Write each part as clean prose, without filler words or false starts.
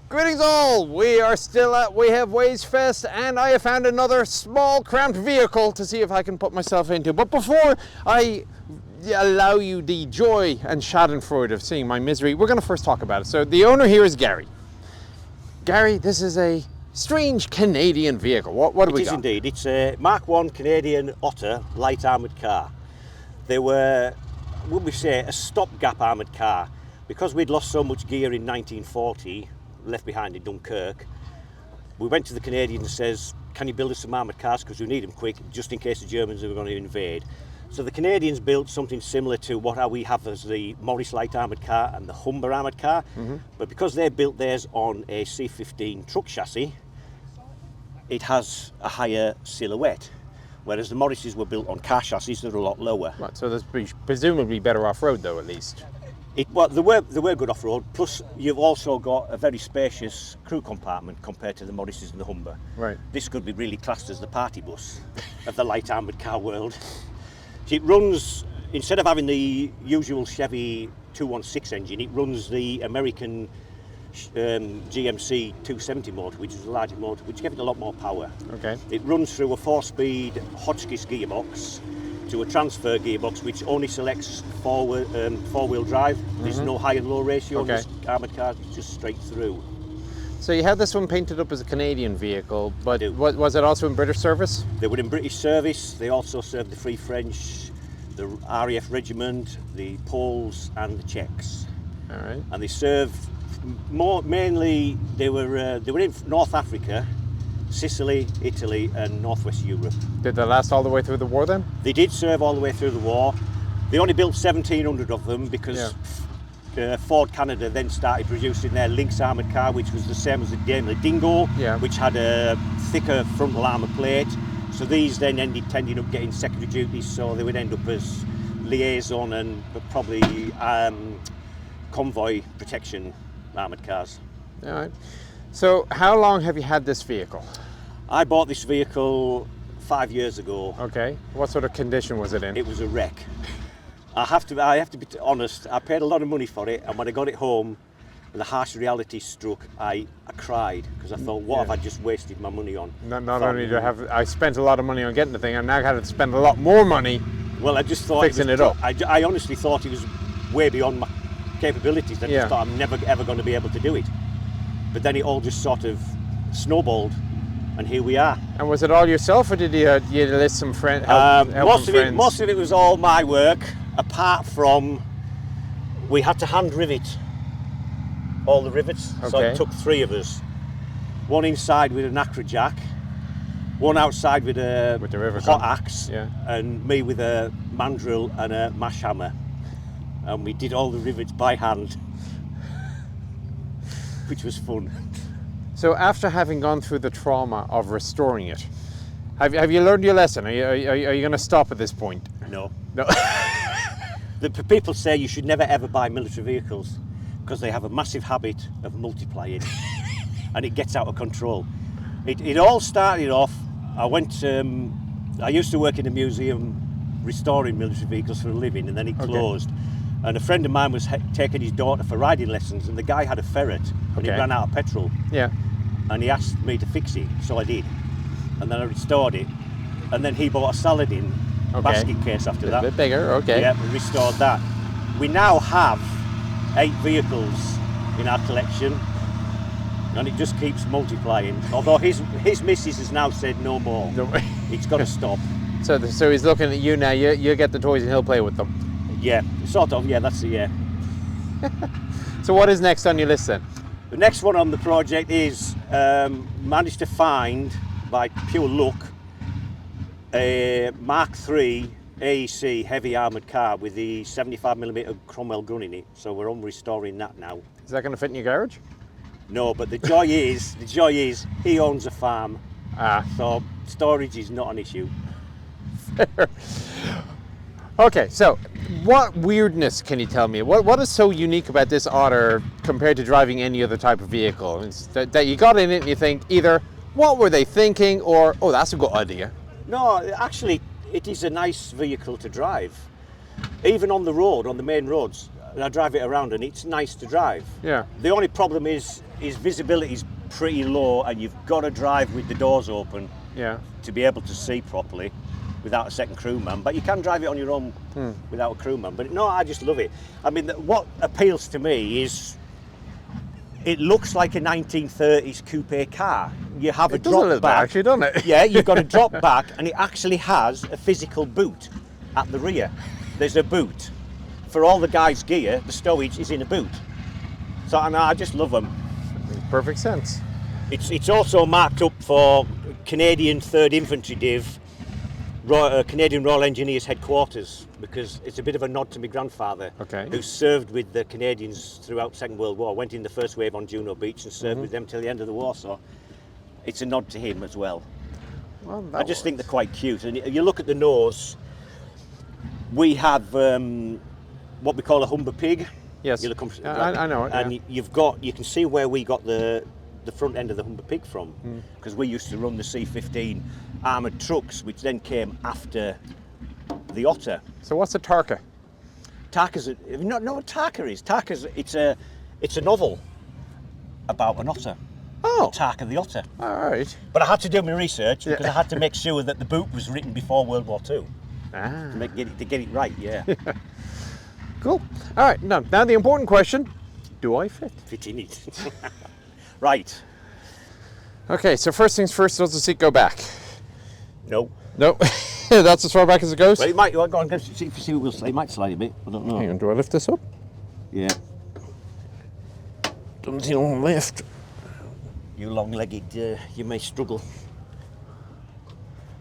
Greetings all! We are still at We Have Ways Fest and I have found another small cramped vehicle to see if I can put myself into. But before I allow you the joy and schadenfreude of seeing my misery, we're going to first talk about it. So the owner here is Gary. Gary, this is a strange Canadian vehicle. What do we got? It is indeed. It's a Mark I Canadian Otter light armoured car. They were, would we say, a stopgap armoured car. Because we'd lost so much gear in 1940, left behind in Dunkirk, we went to the Canadians and says, can you build us some armoured cars because we need them quick just in case the Germans are going to invade. So the Canadians built something similar to what we have as the Morris light armoured car and the Humber armoured car, but because they built theirs on a C-15 truck chassis, it has a higher silhouette, whereas the Morrises were built on car chassis that are a lot lower. Right, so there's presumably better off-road though, at least. Well, they were good off-road, plus you've also got a very spacious crew compartment compared to the Morrises and the Humber. Right. This could be really classed as the party bus of the light armoured car world. It runs, instead of having the usual Chevy 216 engine, it runs the American GMC 270 motor, which is a larger motor, which gives it a lot more power. Okay. It runs through a 4-speed Hotchkiss gearbox to a transfer gearbox which only selects four-wheel drive. There's no high and low ratio on this armoured car, it's just straight through. So you had this one painted up as a Canadian vehicle, but was it also in British service? They were in British service. They also served the Free French, the RAF Regiment, the Poles and the Czechs. All right. And they served mainly, they were in North Africa, Sicily, Italy and Northwest Europe. Did they last all the way through the war then? They did serve all the way through the war. They only built 1,700 of them because Ford Canada then started producing their Lynx armoured car, which was the same as the Daimler Dingo, which had a thicker frontal armour plate. So these then ended up getting secondary duties, so they would end up as liaison and probably convoy protection armoured cars. All right. So how long have you had this vehicle? I bought this vehicle 5 years ago. Okay. What sort of condition was it in? It was a wreck. I have to be honest, I paid a lot of money for it, and when I got it home, the harsh reality struck, I cried, because I thought, what have I just wasted my money on? Not only do I spent a lot of money on getting the thing, I now had to spend a lot more money I just thought fixing it up. I honestly thought it was way beyond my capabilities. I just thought I'm never ever going to be able to do it. But then it all just sort of snowballed, and here we are. And was it all yourself, or did you enlist some friends? Most of it was all my work, apart from we had to hand rivet all the rivets. Okay. So it took 3 of us. One inside with an acrojack, one outside with a hot axe, and me with a mandrel and a mash hammer. And we did all the rivets by hand, which was fun. So after having gone through the trauma of restoring it, have you learned your lesson? Are you going to stop at this point? No. No. The people say you should never ever buy military vehicles because they have a massive habit of multiplying and it gets out of control. It all started off, I used to work in a museum restoring military vehicles for a living, and then it closed. And a friend of mine was taking his daughter for riding lessons, and the guy had a ferret and he ran out of petrol. Yeah. And he asked me to fix it, so I did. And then I restored it. And then he bought a Saladin basket case after that. A bit bigger, okay. Yeah, we restored that. We now have 8 vehicles in our collection, and it just keeps multiplying. Although his missus has now said no more. It's got to stop. So he's looking at you now. You get the toys and he'll play with them. Yeah, sort of. Yeah, that's it. Yeah. So what is next on your list then? The next one on the project is managed to find, by pure luck, a Mark III AEC heavy armoured car with the 75mm Cromwell gun in it. So we're on restoring that now. Is that going to fit in your garage? No, but the joy is he owns a farm. So storage is not an issue. Fair. Okay, so what weirdness can you tell me? What is so unique about this Otter compared to driving any other type of vehicle? It's that you got in it and you think either, what were they thinking, or, oh, that's a good idea. No, actually, it is a nice vehicle to drive. Even on the road, on the main roads, I drive it around and it's nice to drive. Yeah. The only problem is his visibility's pretty low, and you've got to drive with the doors open Yeah. to be able to see properly without a second crewman. But you can drive it on your own without a crewman. But no, I just love it. I mean, what appeals to me is it looks like a 1930s coupe car. You have a Does a little drop bit, back, actually, doesn't it? Yeah, you've got a drop back, and it actually has a physical boot at the rear. There's a boot for all the guys' gear. The stowage is in a boot. So and I just love them. Makes perfect sense. It's also marked up for Canadian 3rd Infantry Div, Canadian Royal Engineers headquarters, because it's a bit of a nod to my grandfather, who served with the Canadians throughout Second World War, went in the first wave on Juno Beach and served with them till the end of the war, so it's a nod to him as well. Well, I just think they're quite cute, and you look at the nose, we have what we call a Humber pig. Yes, You look, I know it. and you can see where we got the front end of the Humber pig from, because we used to run the C-15 armoured trucks, which then came after the Otter. So what's a Tarka? Tarka's not know what Tarka is. Tarka's it's a novel about an otter. Oh, Tarka the Otter. all right. But I had to do my research because I had to make sure that the book was written before World War II Ah. to get it right. Yeah, Cool. All right. Now the important question: do I fit? fit in it. Right. Okay. So first things first. Does the seat go back? No. No. That's as far back as it goes. Well, it might. Go on, see what we'll say. It might slide a bit. I don't know. Hang on. Do I lift this up? Yeah. Doesn't seem to lift. You long-legged, you may struggle.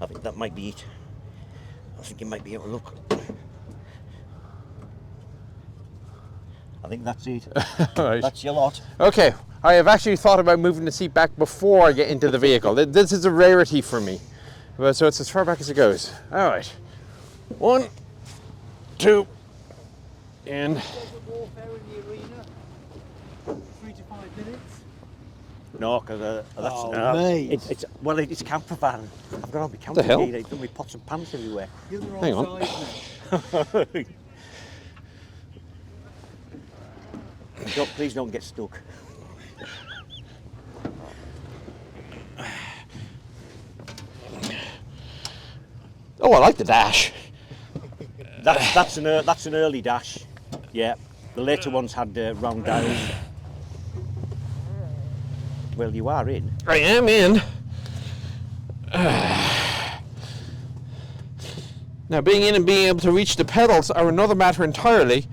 I think that might be it. I think you might be able to look. I think that's it. All right. That's your lot. Okay. I have actually thought about moving the seat back before I get into the vehicle. This is a rarity for me. So it's as far back as it goes. All right. 1, 2, and Warfare in the arena. 3 to 5 minutes. No, because that's Oh, mate. it's a camper van. I've got all my camper The hell? gear. There's going to be pots and pans everywhere. You're the wrong Hang on. size, mate. Please don't get stuck. oh, I like the dash. That's an early dash. Yeah, the later ones had round dials. Well, you are in. I am in. Now, being in and being able to reach the pedals are another matter entirely,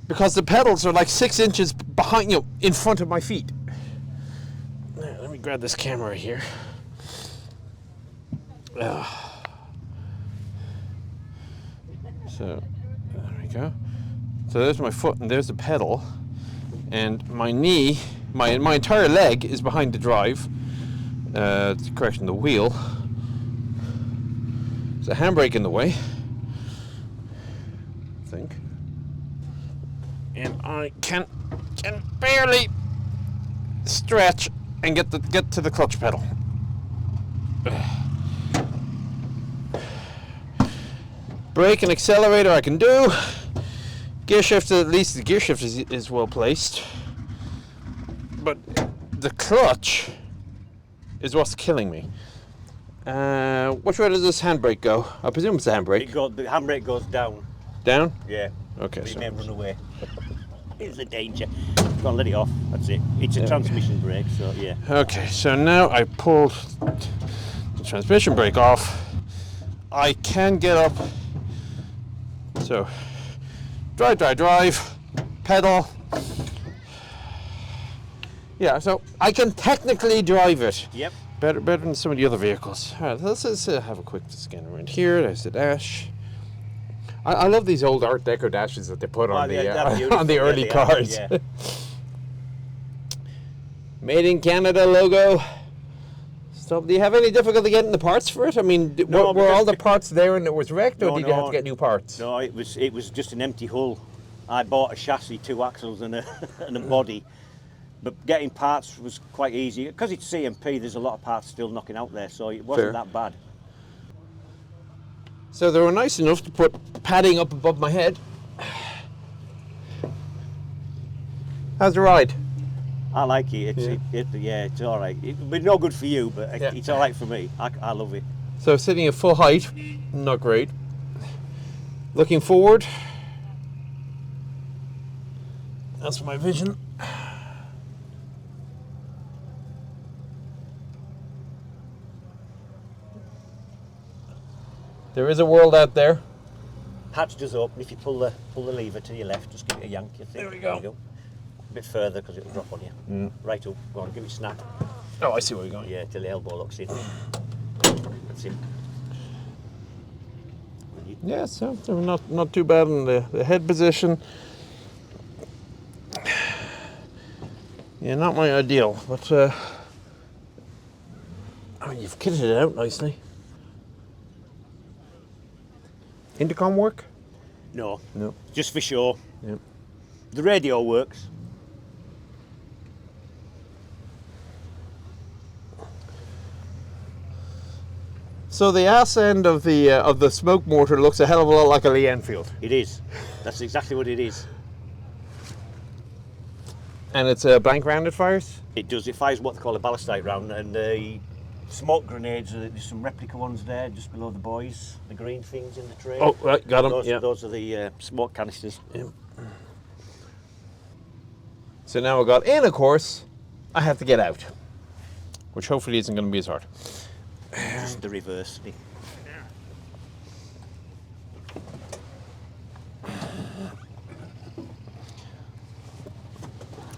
because the pedals are like 6 inches behind you, in front of my feet. Now, let me grab this camera here. So, there we go. So there's my foot and there's the pedal, and my knee, my entire leg is behind the drive. Correction, the wheel. There's a handbrake in the way, I think, and I can barely stretch and get to the clutch pedal. Brake and accelerator I can do. Gear shift, at least the gear shift is well placed. But the clutch is what's killing me. Which way does this handbrake go? I presume it's the handbrake. The handbrake goes down. Down? Yeah. Okay. But it So may run away. It's a danger. Go on, let it off. That's it. It's a transmission brake, so yeah. okay. So now I pull the transmission brake off. I can get up. So drive, pedal. Yeah. So I can technically drive it. Yep. Better than some of the other vehicles. All right, let's have a quick scan around here. There's the dash. I love these old Art Deco dashes that they put on on the early cars. Yeah. Made in Canada logo. So, do you have any difficulty getting the parts for it? I mean, No, were all the parts there and it was wrecked, or No, did you have no. to get new parts? No, it was just an empty hull. I bought a chassis, 2 axles and a body. But getting parts was quite easy. Because it's CMP, there's a lot of parts still knocking out there, so it wasn't Fair. that bad. So they were nice enough to put padding up above my head. How's the ride? I like it. It's all right. It's no good for you, but it's all right for me. I love it. So sitting at full height, not great. Looking forward, that's my vision. There is a world out there. Hatch does open. If you pull the lever to your left, just give it a yank. There we go. A bit further because it'll drop on you. Right up. Go on, give it a snap. Oh, I see where you're going. Yeah, till the elbow locks in. That's it. Yeah, so they're not too bad in the head position. Yeah, not my ideal, but I mean, you've kitted it out nicely. Intercom work? No. No. Just for sure. Yep. The radio works. So the ass end of the smoke mortar looks a hell of a lot like a Lee Enfield. It is. That's exactly what it is. And it's blank rounded fires? It does. It fires what they call a ballistite round, and the smoke grenades. There's some replica ones there, just below the buoys. The green things in the tray. Oh, right, got them. Those are the smoke canisters. Yep. So now we got in, of course, I have to get out, which hopefully isn't going to be as hard. Just the reverse.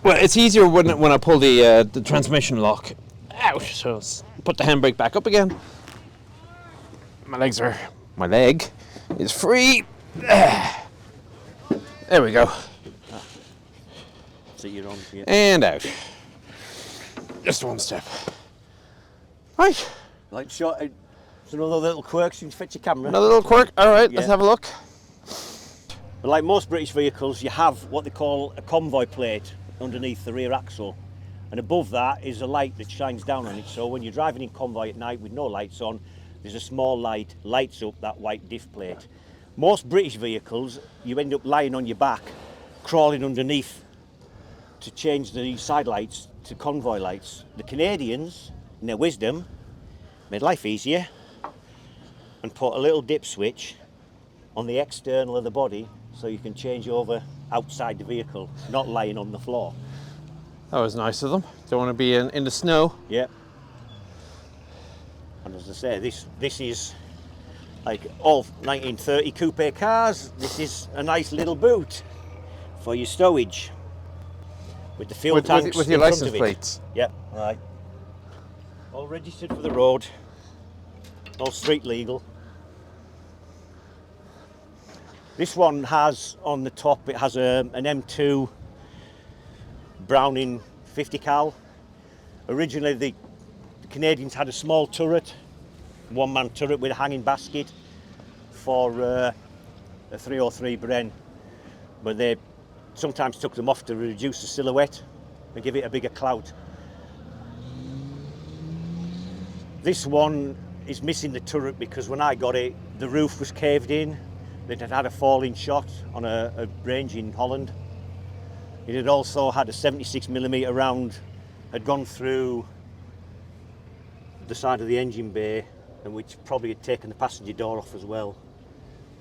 Well, it's easier when I pull the transmission lock out. So put the handbrake back up again. My leg is free. There we go. So you're on here. And out. Just one step. Right. Like short. There's another little quirk so you can fit your camera. Another little quirk. All right, let's Yeah. have a look. But like most British vehicles, you have what they call a convoy plate underneath the rear axle. And above that is a light that shines down on it. So when you're driving in convoy at night with no lights on, there's a small light, lights up that white diff plate. Most British vehicles, you end up lying on your back, crawling underneath to change the side lights to convoy lights. The Canadians, in their wisdom, made life easier and put a little dip switch on the external of the body so you can change over outside the vehicle, not lying on the floor. That was nice of them. Don't want to be in the snow. Yep. And as I say, this is like all 1930 coupe cars. This is a nice little boot for your stowage with the fuel tanks with your in front license of it. plates. Yep, right. All registered for the road, all street legal. This one has on the top, it has an M2 Browning 50 cal. Originally the Canadians had a small turret, one-man turret with a hanging basket for a 303 Bren, but they sometimes took them off to reduce the silhouette and give it a bigger clout. This one is missing the turret because when I got it, the roof was caved in. It had had a falling shot on a range in Holland. It had also had a 76mm round, had gone through the side of the engine bay, and which probably had taken the passenger door off as well.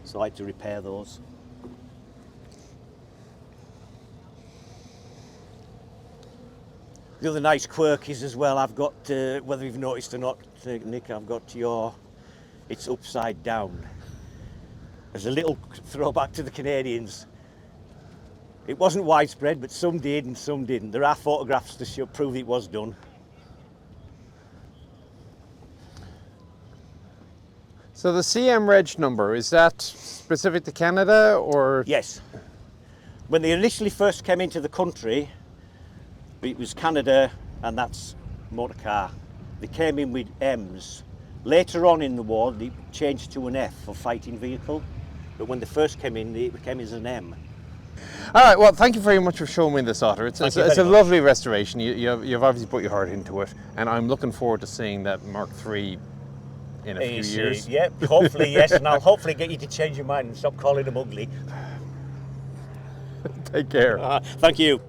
So I had to repair those. The other nice quirk is as well, I've got, whether you've noticed or not, Nick, I've got it's upside down. As a little throwback to the Canadians. It wasn't widespread, but some did and some didn't. There are photographs to prove it was done. So the CM reg number, is that specific to Canada or? Yes. When they initially first came into the country, it was Canada, and that's motor car. They came in with M's. Later on in the war, they changed to an F for fighting vehicle. But when they first came in, it came as an M. All right, well, thank you very much for showing me this Otter. It's Thank you a very much. lovely restoration. You've obviously put your heart into it, and I'm looking forward to seeing that Mark III in a few years. Yeah, hopefully, yes, and I'll hopefully get you to change your mind and stop calling them ugly. Take care. Thank you.